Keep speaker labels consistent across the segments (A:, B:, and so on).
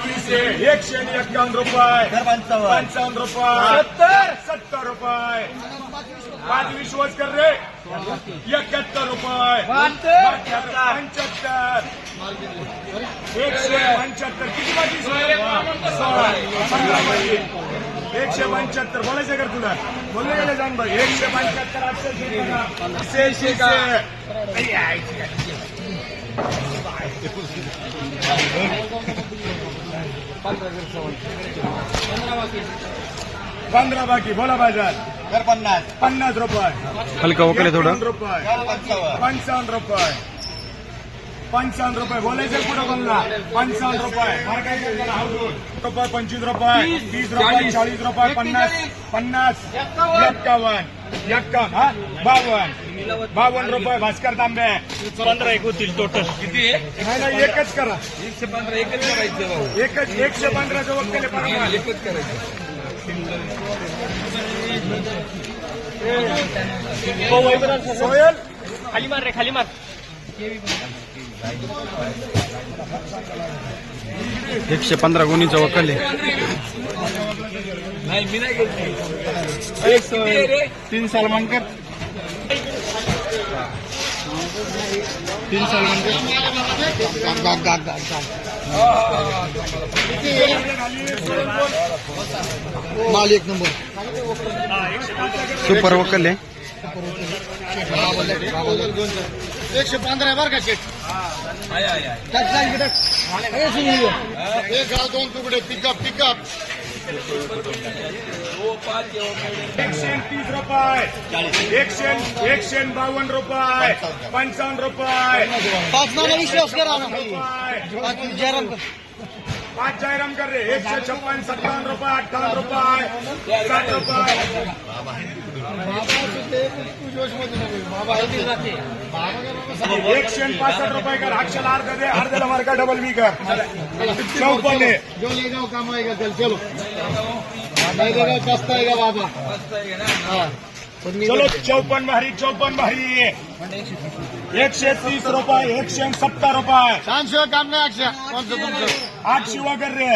A: 151 रुपये, 55 रुपये, 70 रुपये, 5 विश्वास कर रे, 71 रुपये, 75, 175 किती बाकी 175 बोलायचं का तुला बोलले गेले जाण भाई 175 800 15 बाकी बोला बाजार 50 रुपये
B: हलका वगैरे थोडं
A: 55 रुपये 55 रुपये बोलायचं कुठं बोलला 55 रुपये रुपये 25 रुपये 30 रुपये 40 रुपये 50 51 हा 52 रुपये भास्कर तांबे
C: 15 एक होतील टोटल किती आहे
A: नाही एकच करा
C: 115 एकच करायचं भाऊ
A: एकच 115 चं वक्कल आहे
C: एकच करायचं
A: सोयल
C: खाली मार रे खाली मार
B: 115 गोणीचा वकल आहे
C: नाही मी नाही घेतली
A: 3 सलमान कर 3 सलमान कर
D: माल एक नंबर
B: सुपर वकल आहे
D: 115 बरं का शेट एक गाव 2 तुकडे पिकअप
A: 130 रुपये 152 रुपये 55 रुपये
D: 5 नाना विश्वास करा ना जयराम
A: 5 जयराम कर रे 156 57 रुपये 58 रुपये 60 रुपये 165 रुपये कर अक्षला अर्ध दे अर्ध्याला मार्का डबल बी कर 54
D: जो ले जाओ काम आएगा चल चलो नहीं देगा सस्ता आएगा बाबा
A: चलो 54 भारी 130 रुपये 170 रुपये
D: 500 काम नाही
A: 8 शिवा कर रे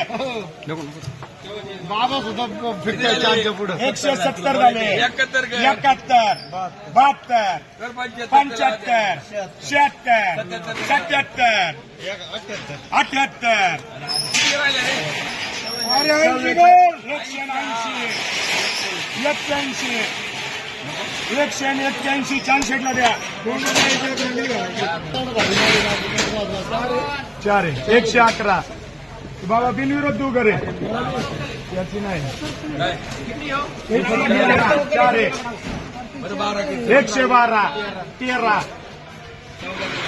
D: बाबा सुद्धा फिरते चारच्या पुढे
A: 170 झाले 71 72 75 76 77 78 अरे 181 चांदशेटला द्या 4 111 बाबा बिनविरोध तू करे याची नाही 4 112 13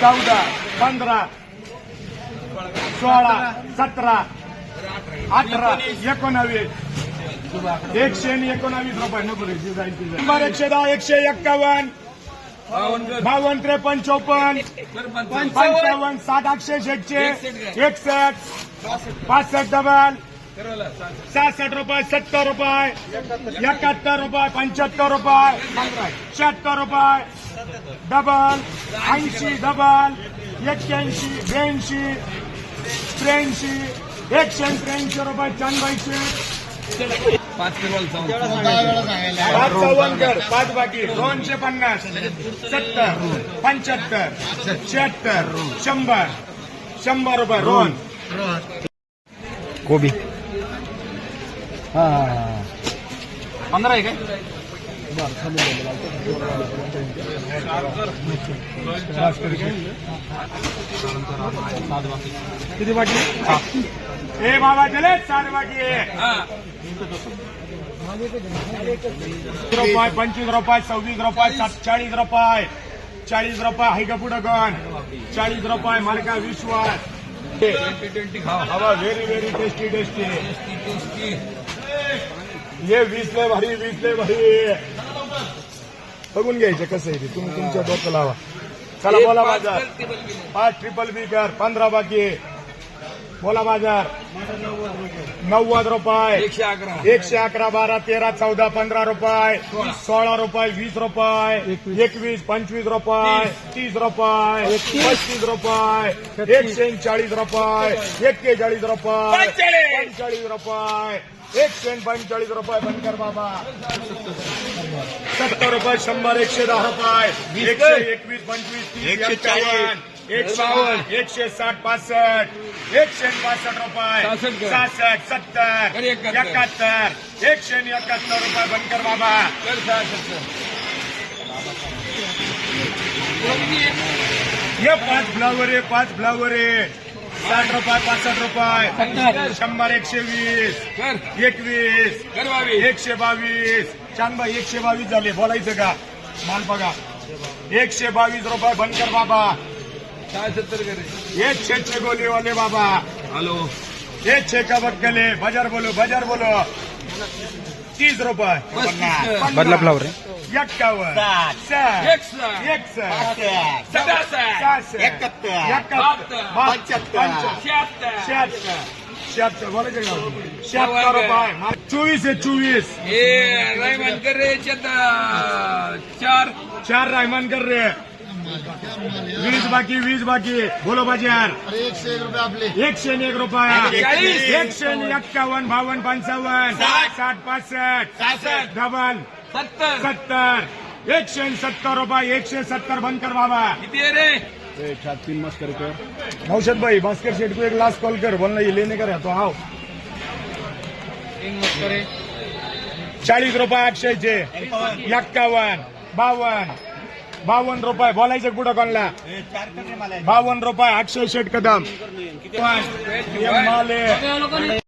A: 14 15 16 17 18 19 119 रुपये नको रे 110 151 52 53 54 55 60 861 61 65 डबल 66 रुपये 70 रुपये 71 रुपये 75 रुपये 76 रुपये डबल 80 डबल 81 82 83 183 रुपये 94
C: 5 किलो
A: 5 कर 5 बाकी 250 70 75 76 100 रुपये रोहन
B: कोबी
C: 15 आहे काय
A: किती बाकी ए बाबा चले 7 बाकी रुपये 25 रुपये 26 रुपये 40 रुपये 40 रुपये आहे का पुढं गण 40 रुपये मार्का विश्वास
C: 20
A: हवा व्हेरी टेस्टी ये 20 लय भारी बघून घ्यायचं कसं आहे ते तुम्ही तुमच्या डोकं लावा चला बोला बाजार 5 ट्रिपल बी कर 15 बाकी बोला बाजार 90 रुपये
C: 111
A: 111 12 13 14 15 रुपये 16 रुपये 20 रुपये 21 25 रुपये 30 रुपये 35 रुपये 140 रुपये 41 रुपये 45 रुपये 145 रुपये बनकर बाबा 70 रुपये 100 110 रुपये 121 25 30 51 160 65 165 रुपये 66 70 71 171 रुपये बनकर बाबा ये 5 फ्लावर आहे 5 फ्लावर आहे 60 रुपये 65 रुपये 100 120 21 122 चांदबाई 122 झाले बोलायचं का माल बघा 122 रुपये बनकर बाबा
C: 70 करे
A: 106 गोली वाले बाबा
C: हॅलो
A: 106 का बक्कले बाजार बोलो 30 रुपये 50
B: बदला फ्लावर आहे
A: 51 76 बोलायचं का 76 रुपये 24 आहे 24
C: ए रायमान करे 4
A: 4 रायमानकर रे 20 बाकी बोलो बाजार
D: अरे 101 रुपये आपले
A: 101 रुपये 151 52 55 60 65 डबल 70 170 रुपये 170 बनकर बाबा
C: किती आहे रे
A: नौशद भाई भास्कर शेठ को एक लास्ट कॉल कर बोलना ये लेने का रहा तो आओ 40 रुपये अक्षयचे 51 52 रुपये बोलायचं कुठं कोणला 52 रुपये अक्षय शेठ कदम माल आहे